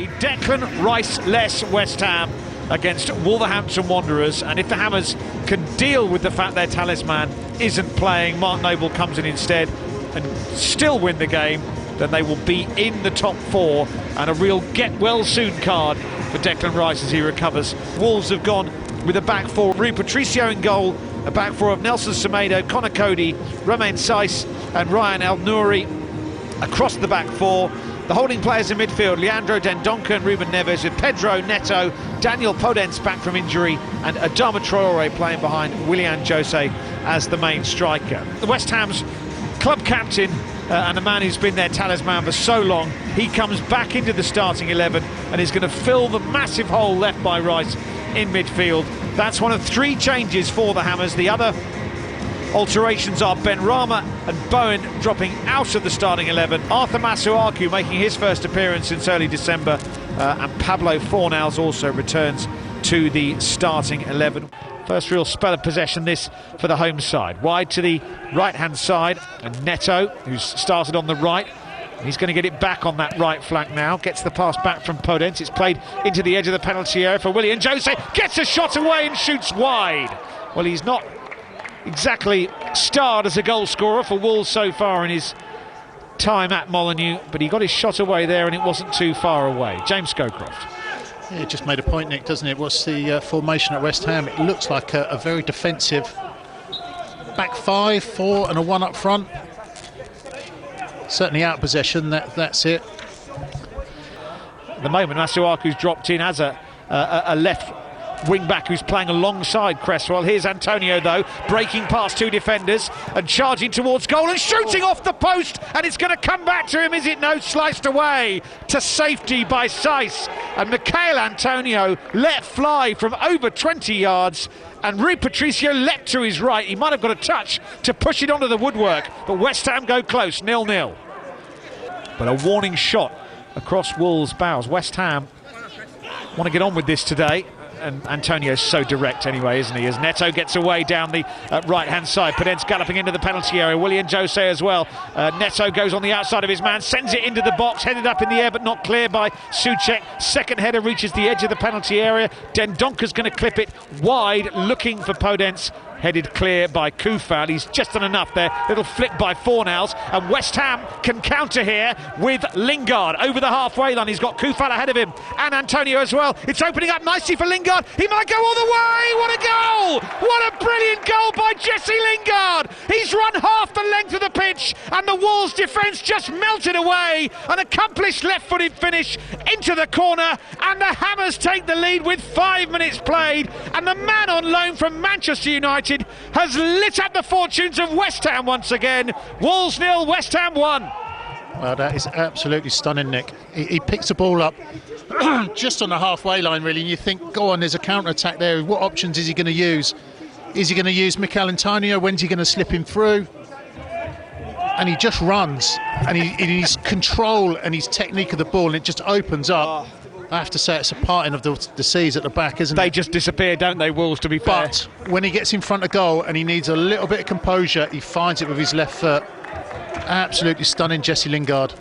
Declan Rice-less West Ham against Wolverhampton Wanderers, and if the Hammers can deal with the fact their talisman isn't playing, Mark Noble comes in instead and still win the game, then they will be in the top four, and a real get-well-soon card for Declan Rice as he recovers. Wolves have gone with a back four, Rui Patricio in goal, a back four of Nelson Semedo, Connor Cody, Romain Saiss and Ryan El-Nouri across the back four. The holding players in midfield, Leandro Dendoncker and Ruben Neves, with Pedro Neto, Daniel Podence back from injury, and Adama Traore playing behind Willian Jose as the main striker. The West Ham's club captain and a man who's been their talisman for so long, he comes back into the starting 11 and is going to fill the massive hole left by Rice in midfield. That's one of three changes for the Hammers. The other alterations are Ben Rama and Bowen dropping out of the starting 11. Arthur Masuaku making his first appearance since early December, and Pablo Fornals also returns to the starting 11. First real spell of possession this for the home side. Wide to the right-hand side, and Neto, who's started on the right, he's going to get it back on that right flank now. Gets the pass back from Podence. It's played into the edge of the penalty area for Willian Jose. Gets a shot away and shoots wide. Well, he's not exactly starred as a goal scorer for Wolves so far in his time at Molineux, but he got his shot away there and it wasn't too far away. James Scowcroft. Yeah, it just made a point, Nick, doesn't it? What's the formation at West Ham? It looks like a very defensive back five, four and a one up front. Certainly out of possession, that's it. At the moment, Masuaku's dropped in as a left wing-back who's playing alongside Cresswell. Here's Antonio, though, breaking past two defenders and charging towards goal and shooting off the post, and it's going to come back to him, is it? No, sliced away to safety by Saiss, and Michail Antonio let fly from over 20 yards, and Rui Patricio leapt to his right. He might have got a touch to push it onto the woodwork, but West Ham go close, 0-0. But a warning shot across Wolves' bows. West Ham want to get on with this today, and Antonio's so direct anyway, isn't he? As Neto gets away down the right-hand side. Podence galloping into the penalty area. Willian Jose as well. Neto goes on the outside of his man, sends it into the box, headed up in the air but not clear by Souček. Second header reaches the edge of the penalty area. Dendonker's going to clip it wide, looking for Podence. Headed clear by Koufal. He's just done enough there. Little flick by Fornals, and West Ham can counter here with Lingard over the halfway line. He's got Koufal ahead of him and Antonio as well. It's opening up nicely for Lingard. He might go all the way. What a goal! What a brilliant goal by Jesse Lingard. He's run half the length of the pitch, and the Wolves defence just melted away. An accomplished left-footed finish into the corner, and the Hammers take the lead with 5 minutes played, and the man on loan from Manchester United has lit up the fortunes of West Ham once again. Wolves 0, West Ham 1. Well, that is absolutely stunning, Nick. He picks the ball up just on the halfway line, really, and you think, go on, there's a counter-attack there. What options is he going to use? Is he going to use Michail Antonio? When's he going to slip him through? And he just runs, and his control and his technique of the ball, and it just opens up. I have to say, it's a parting of the seas at the back, isn't it? They just disappear, don't they, Wolves, to be fair? But when he gets in front of goal and he needs a little bit of composure, he finds it with his left foot. Absolutely stunning, Jesse Lingard.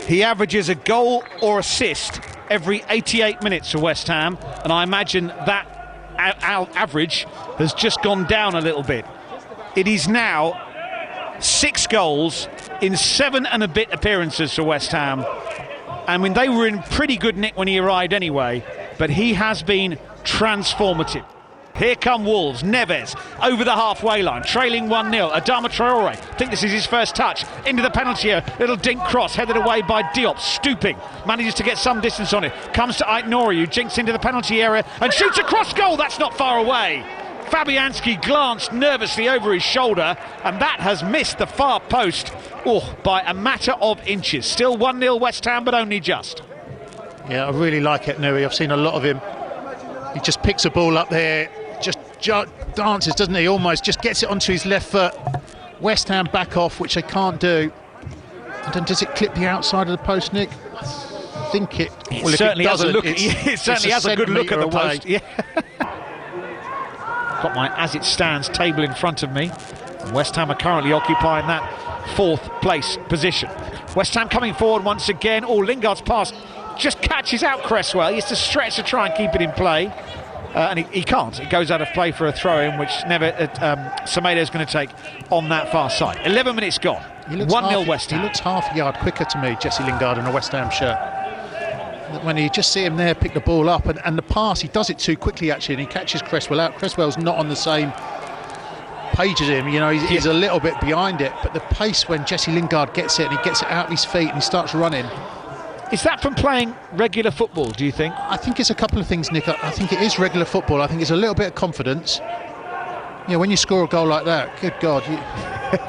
He averages a goal or assist every 88 minutes for West Ham, and I imagine that average has just gone down a little bit. It is now 6 goals in 7 and a bit appearances for West Ham. I mean, they were in pretty good nick when he arrived anyway, but he has been transformative. Here come Wolves. Neves over the halfway line, trailing 1-0. Adama Traore, I think this is his first touch, into the penalty area. Little dink cross, headed away by Diop, stooping, manages to get some distance on it. Comes to Ait-Nouri, who jinks into the penalty area and shoots across goal. That's not far away. Fabianski glanced nervously over his shoulder, and that has missed the far post by a matter of inches. Still 1-0 West Ham, but only just. Yeah, I really like Ait-Nouri. I've seen a lot of him. He just picks a ball up there, just dances, doesn't he? Almost just gets it onto his left foot. West Ham back off, which they can't do. And then does it clip the outside of the post, Nick? I think it. Well, it certainly has a look. It certainly has a good look at the post. Yeah. Got my as it stands table in front of me. West Ham are currently occupying that fourth place position. West Ham coming forward once again. Lingard's pass just catches out Cresswell. He has to stretch to try and keep it in play. And he can't. It goes out of play for a throw-in, which Semedo's going to take on that far side. 11 minutes gone. 1-0 West Ham. He looks half a yard quicker to me, Jesse Lingard, in a West Ham shirt. When you just see him there pick the ball up, and the pass, he does it too quickly actually, and he catches Cresswell out. Cresswell's not on the same page as him, he's a little bit behind it, but the pace when Jesse Lingard gets it, and he gets it out of his feet and he starts running. Is that from playing regular football, do you think? I think it's a couple of things, Nick. I think it is regular football. I think it's a little bit of confidence. When you score a goal like that, good God.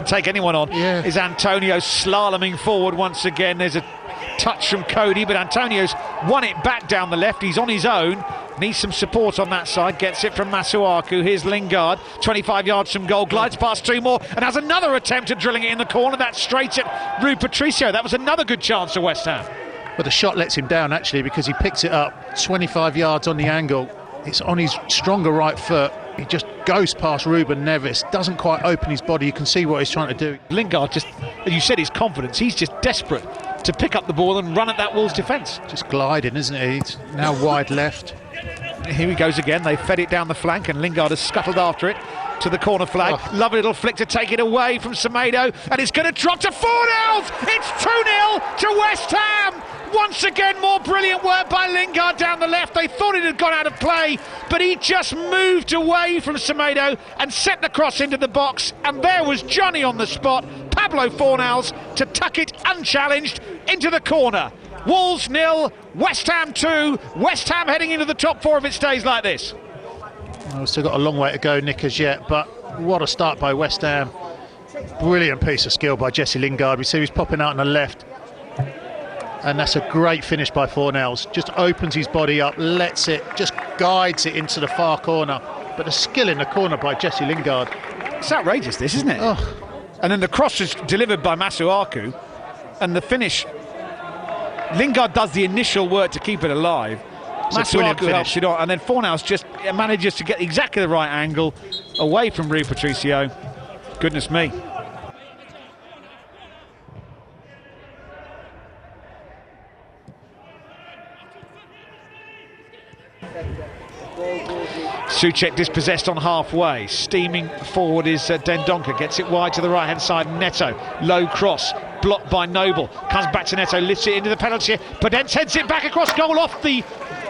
Take anyone on. Yeah. Is Antonio slaloming forward once again? There's a touch from Cody, but Antonio's won it back down the left. He's on his own. Needs some support on that side. Gets it from Masuaku. Here's Lingard, 25 yards from goal. Glides past two more and has another attempt at drilling it in the corner. That's straight at Rui Patricio. That was another good chance for West Ham. But the shot lets him down actually, because he picks it up 25 yards on the angle. It's on his stronger right foot. He just goes past Ruben Neves, doesn't quite open his body. You can see what he's trying to do. Lingard just, as you said, his confidence. He's just desperate to pick up the ball and run at that Wolves defence. Just gliding, isn't he? He's now wide left. Here he goes again. They fed it down the flank and Lingard has scuttled after it to the corner flag. Lovely little flick to take it away from Semedo, and it's going to drop to 4-0. It's 2-0 to West Ham. Once again, more brilliant work by Lingard down the left. They thought it had gone out of play, but he just moved away from Semedo and set the cross into the box, and there was Johnny on the spot, Pablo Fornals, to tuck it unchallenged into the corner. Wolves 0, West Ham 2. West Ham heading into the top four if it stays like this. Well, we've still got a long way to go, Nick, as yet, but what a start by West Ham. Brilliant piece of skill by Jesse Lingard. We see he's popping out on the left. And that's a great finish by Fornals. Just opens his body up, lets it, just guides it into the far corner. But the skill in the corner by Jesse Lingard. It's outrageous, this, isn't it? Oh. And then the cross is delivered by Masuaku. And the finish, Lingard does the initial work to keep it alive. Masuaku helps it on. And then Fornals just manages to get exactly the right angle away from Rui Patricio. Goodness me. Souček dispossessed on halfway. Steaming forward is Dendoncker. Gets it wide to the right hand side. Neto. Low cross. Blocked by Noble. Comes back to Neto. Lifts it into the penalty. Podence heads it back across goal off the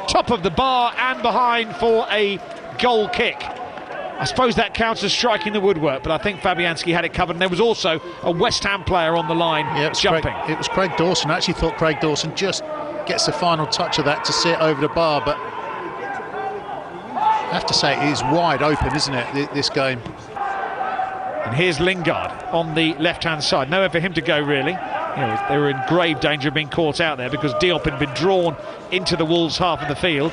top of the bar and behind for a goal kick. I suppose that counts as striking the woodwork, but I think Fabianski had it covered. And there was also a West Ham player on the line jumping. It was Craig Dawson. I actually thought Craig Dawson just gets the final touch of that to see it over the bar, but I have to say it is wide open, isn't it, this game? And here's Lingard on the left-hand side. Nowhere for him to go, really. They were in grave danger of being caught out there because Diop had been drawn into the Wolves half of the field.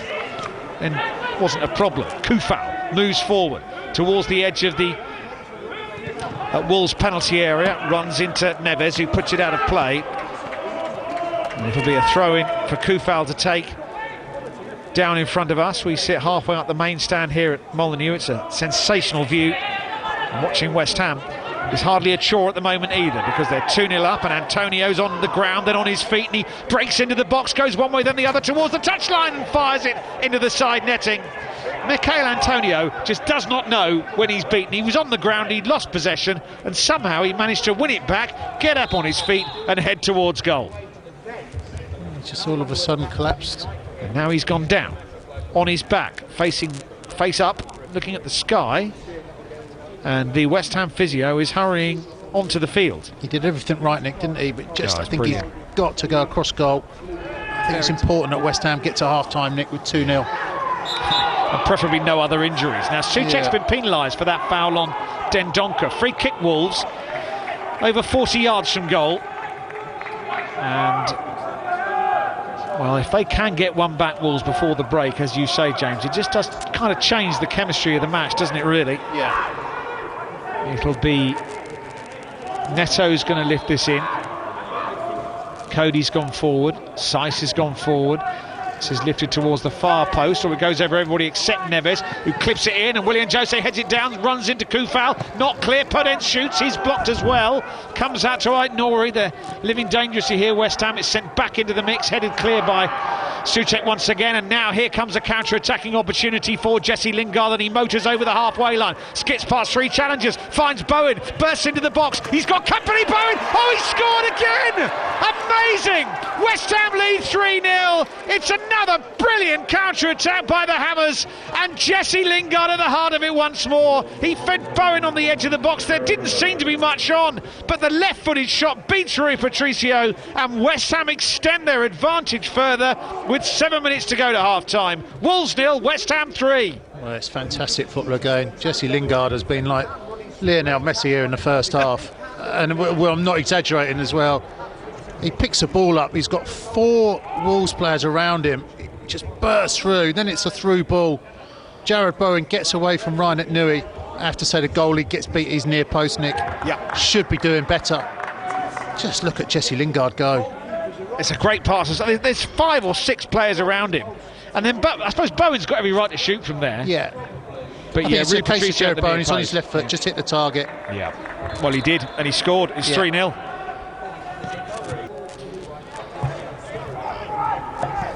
And wasn't a problem. Koufal moves forward towards the edge of the Wolves penalty area. Runs into Neves, who puts it out of play. And it'll be a throw-in for Koufal to take. Down in front of us, we sit halfway up the main stand here at Molineux. It's a sensational view. And watching West Ham is hardly a chore at the moment either, because they're 2-0 up and Antonio's on the ground, then on his feet, and he breaks into the box, goes one way then the other towards the touchline and fires it into the side netting. Michail Antonio just does not know when he's beaten. He was on the ground, he'd lost possession, and somehow he managed to win it back, get up on his feet and head towards goal. He just all of a sudden collapsed. And now he's gone down on his back, facing face up, looking at the sky, and the West Ham physio is hurrying onto the field. He did everything right, Nick, didn't he? But just I think brilliant. He's got to go across goal. I think it's important that West Ham get to half-time, Nick, with 2-0. And preferably no other injuries. Now Souček's been penalised for that foul on Dendoncker. Free kick Wolves, over 40 yards from goal. And well, if they can get one back, Wolves, before the break, as you say, James, it just does kind of change the chemistry of the match, doesn't it, really? Yeah. It'll be Neto's going to lift this in. Cody's gone forward. Seiss has gone forward. This is lifted towards the far post, or it goes over everybody except Neves, who clips it in, and Willian Jose heads it down, runs into Koufal, not clear. Podence shoots, he's blocked as well. Comes out to Aït-Nouri. They're living dangerously here, West Ham. It's sent back into the mix, headed clear by Souček once again, and now here comes a counter-attacking opportunity for Jesse Lingard, and he motors over the halfway line, skips past three challengers, finds Bowen, bursts into the box, he's got company. Bowen, oh, he scored again! Amazing! West Ham lead 3-0. It's another brilliant counter-attack by the Hammers, and Jesse Lingard at the heart of it once more. He fed Bowen on the edge of the box. There didn't seem to be much on, but the left-footed shot beats Rui Patricio, and West Ham extend their advantage further with 7 minutes to go to half-time. Wolves 0, West Ham 3. Well, it's fantastic football again. Jesse Lingard has been like Lionel Messi here in the first half, and well, I'm not exaggerating as well. He picks the ball up, he's got 4 Wolves players around him, he just bursts through, then it's a through ball. Jared Bowen gets away from Ryan Aït-Nouri. I have to say the goalie gets beat his near post, Nick. Yeah. Should be doing better. Just look at Jesse Lingard go. It's a great pass. There's 5 or 6 players around him, and then I suppose Bowen's got every right to shoot from there. Yeah. But yeah, it's a case of Jared Bowen, he's on his left foot, just hit the target. Yeah. Well, he did, and he scored. It's 3-0.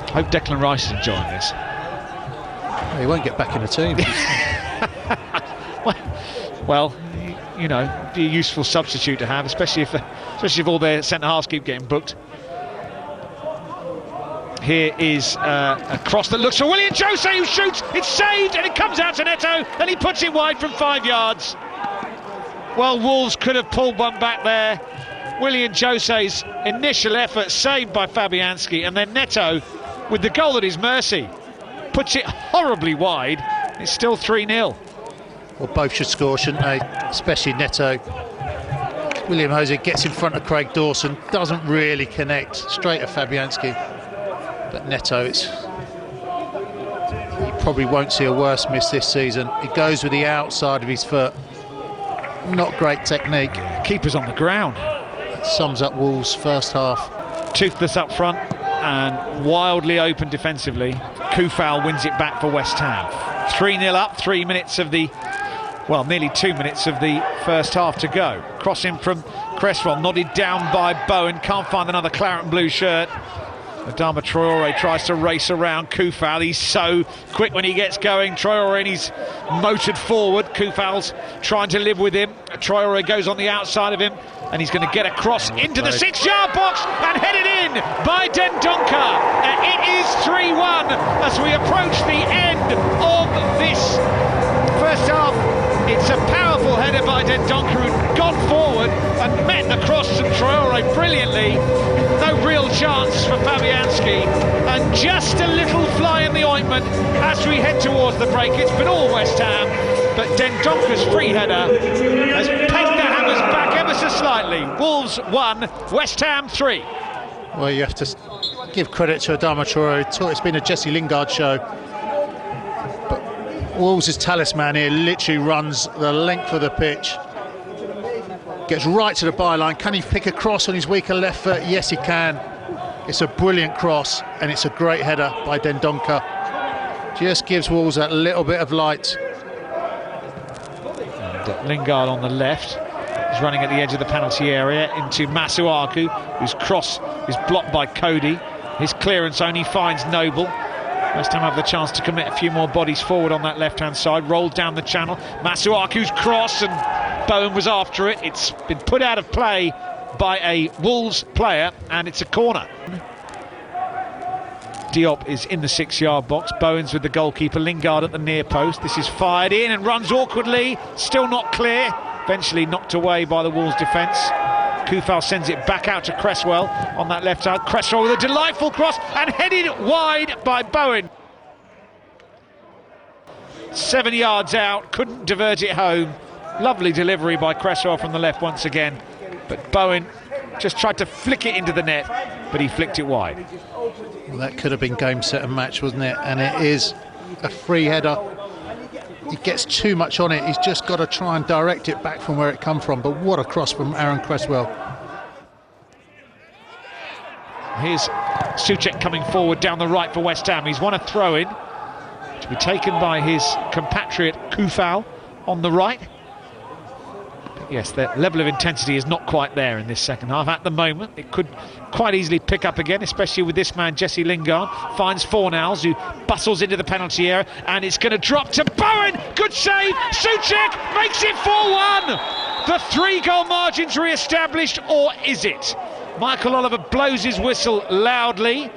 I hope Declan Rice is enjoying this. Well, he won't get back in the team. Well, you know, be a useful substitute to have, especially if all their centre halves keep getting booked. Here is a cross that looks for Willian Jose, who shoots. It's saved, and it comes out to Neto, and he puts it wide from 5 yards. Well, Wolves could have pulled one back there. Willian Jose's initial effort saved by Fabianski, and then Neto, with the goal at his mercy, puts it horribly wide. It's still 3-0. Well, both should score, shouldn't they? Especially Neto. William Jose gets in front of Craig Dawson, doesn't really connect, straight at Fabianski. But Neto, he probably won't see a worse miss this season. He goes with the outside of his foot. Not great technique. Keeper's on the ground. That sums up Wolves' first half. Toothless up front and wildly open defensively. Koufal wins it back for West Ham. 3-0 up, 3 minutes of the, well, nearly 2 minutes of the first half to go. Crossing from Cresswell, nodded down by Bowen, can't find another claret and blue shirt. Adama Traoré tries to race around Koufal. He's so quick when he gets going. Traoré, and he's motored forward. Koufal's trying to live with him. Traoré goes on the outside of him, and he's going to get across into the 6-yard box and headed in by Dendoncker. It is 3-1 as we approach the end of this first half. It's a powerful header by Dendoncker, who'd gone forward and met the cross from Traoré brilliantly. No real chance for Fabianski, and just a little fly in the ointment as we head towards the break. It's been all West Ham, but Dendoncker's free header has pegged the Hammers back ever so slightly. Wolves 1, West Ham 3. Well, you have to give credit to Adama Traoré. It's been a Jesse Lingard show. Wolves' talisman here literally runs the length of the pitch, gets right to the byline. Can he pick a cross on his weaker left foot? Yes, he can. It's a brilliant cross, and it's a great header by Dendoncker. Just gives Wolves that little bit of light. And Lingard on the left. He's running at the edge of the penalty area into Masuaku, whose cross is blocked by Cody. His clearance only finds Noble. West Ham have the chance to commit a few more bodies forward on that left-hand side. Rolled down the channel. Masuaku's cross, and Bowen was after it. It's been put out of play by a Wolves player, and it's a corner. Diop is in the 6-yard box. Bowen's with the goalkeeper. Lingard at the near post. This is fired in and runs awkwardly. Still not clear. Eventually knocked away by the Wolves defence. Koufal sends it back out to Cresswell on that left side. Cresswell with a delightful cross and headed wide by Bowen. 7 yards out, couldn't divert it home. Lovely delivery by Cresswell from the left once again. But Bowen just tried to flick it into the net, but he flicked it wide. Well, that could have been game, set and match, wasn't it? And it is a free header. He gets too much on it. He's just got to try and direct it back from where it come from. But what a cross from Aaron Cresswell. Here's Souček coming forward down the right for West Ham. He's won a throw-in to be taken by his compatriot Kufal on the right. But yes, the level of intensity is not quite there in this second half at the moment. It could quite easily pick up again, especially with this man Jesse Lingard. Finds Fornals, who bustles into the penalty area, and it's going to drop to Bowen. Good save. Souček makes it 4-1. The 3-goal margin's re-established, or is it? Michael Oliver blows his whistle loudly,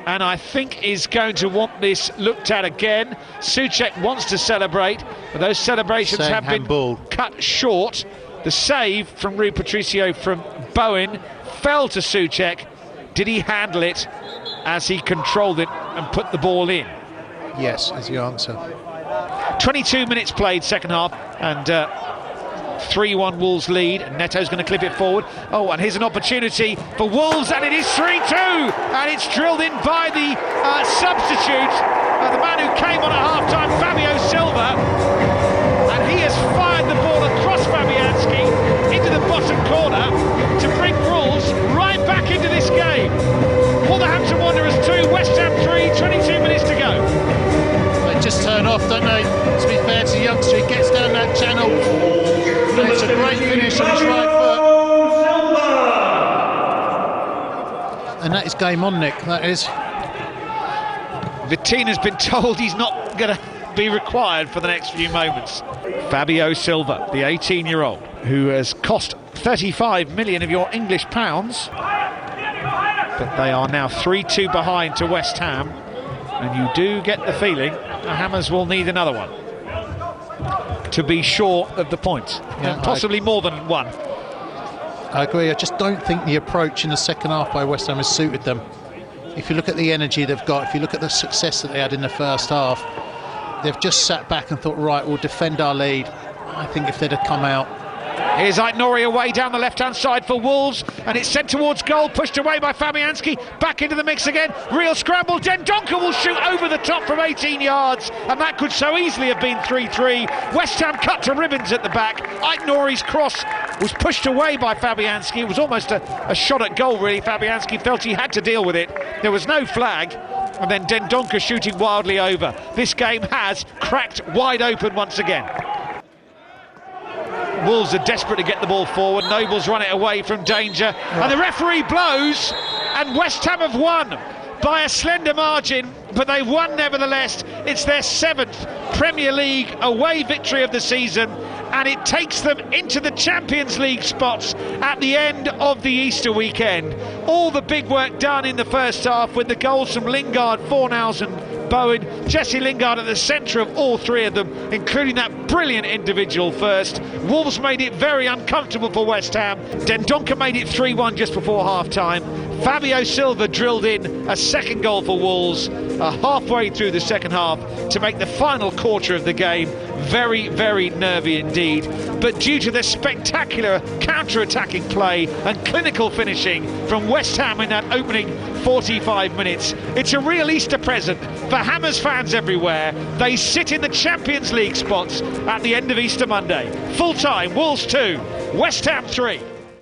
and I think is going to want this looked at again. Souček wants to celebrate, but those celebrations Saying have handball. been cut short. The save from Rui Patricio from Bowen fell to Souček. Did he handle it as he controlled it and put the ball in? Yes, is the answer. 22 minutes played, second half, and 3-1 Wolves lead. Neto's going to clip it forward. Oh, and here's an opportunity for Wolves, and it is 3-2, and it's drilled in by the substitute, the man who came on at half-time, Fabio Silva, and he has fired the ball across Fabianski into the bottom corner to bring Wolves right back into this game. Wolverhampton Wanderers 2, West Ham 3, 22 minutes to go. They just turn off, don't they? To be fair to the youngster, he gets down that channel. And it's a great finish on his right foot. And that is game on, Nick, that is. Vittina's been told he's not going to be required for the next few moments. Fabio Silva, the 18-year-old, who has cost 35 million of your English pounds. But they are now 3-2 behind to West Ham. And you do get the feeling the Hammers will need another one to be sure of the points, and possibly more than one. I agree. I just don't think the approach in the second half by West Ham has suited them. If you look at the energy they've got, if you look at the success that they had in the first half, they've just sat back and thought, right, we'll defend our lead. I think if they'd have come out. Here's Aït-Nouri away down the left-hand side for Wolves, and it's sent towards goal, pushed away by Fabianski, back into the mix again, real scramble, Dendoncker will shoot over the top from 18 yards, and that could so easily have been 3-3. West Ham cut to ribbons at the back. Aït-Nouri's cross was pushed away by Fabianski. It was almost a shot at goal, really. Fabianski felt he had to deal with it. There was no flag, and then Dendoncker shooting wildly over. This game has cracked wide open once again. Wolves are desperate to get the ball forward. Noble's run it away from danger, and the referee blows, and West Ham have won by a slender margin, but they won nevertheless. It's their 7th Premier League away victory of the season, and it takes them into the Champions League spots at the end of the Easter weekend. All the big work done in the first half with the goals from Lingard, Fornals and Bowen. Jesse Lingard at the centre of all three of them, including that brilliant individual first. Wolves made it very uncomfortable for West Ham. Dendoncker made it 3-1 just before half-time. Fabio Silva drilled in a second goal for Wolves halfway through the second half to make the final quarter of the game very, very nervy indeed. But due to the spectacular counter-attacking play and clinical finishing from West Ham in that opening 45 minutes, it's a real Easter present for Hammers fans everywhere. They sit in the Champions League spots at the end of Easter Monday. Full time, Wolves 2, West Ham 3.